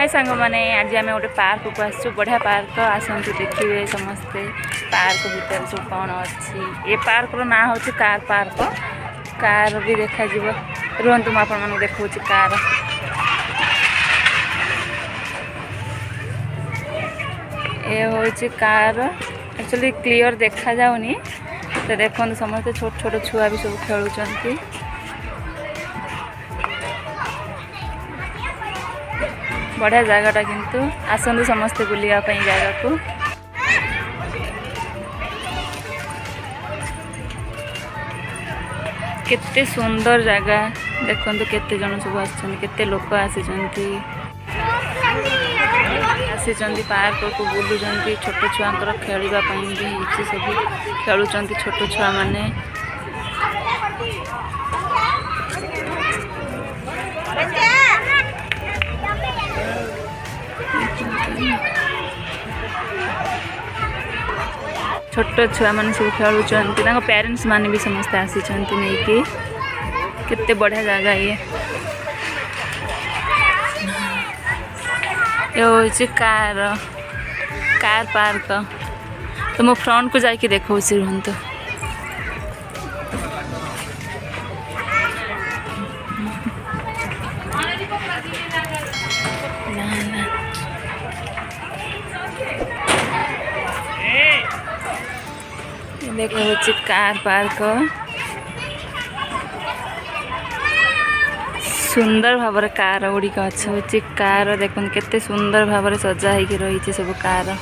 हाय सांग मैंने आज आम गोटे पार्क को आसु बढ़िया पार्क आसतु देखिए समस्ते पार्क भितर सब कौन अच्छी ये पार्क रो ना हूँ कार पार्क कार भी देखा रुहतु मुझे देखा कार ये हूँ कार एक्चुअली क्लियर देखा जाऊनी तो देखो समस्त छोट छोट छुआ भी सब खेलुंट बढ़िया जगटा किंतु आसतु समस्ते बुलायापी जगह को केते सुंदर जगह देखो केते जन सब आते लोक आसी पार्क को बुलूं छोट छुआ खेलवाई भी सब खेलुंट छोट छुआ मैंने छोट छुआ मैंने सब खेलुंट पेरेंट्स माने भी समस्त आसी नहीं केते बढ़िया जगह ये हूँ कार पार्क तो मो फ्रंट को जाके देखा रुहतु देखो हूँ कार पार्क सुंदर भाव कार गुड़िक अच्छा कार देखते सुंदर भाव सजा हो रही सब कार।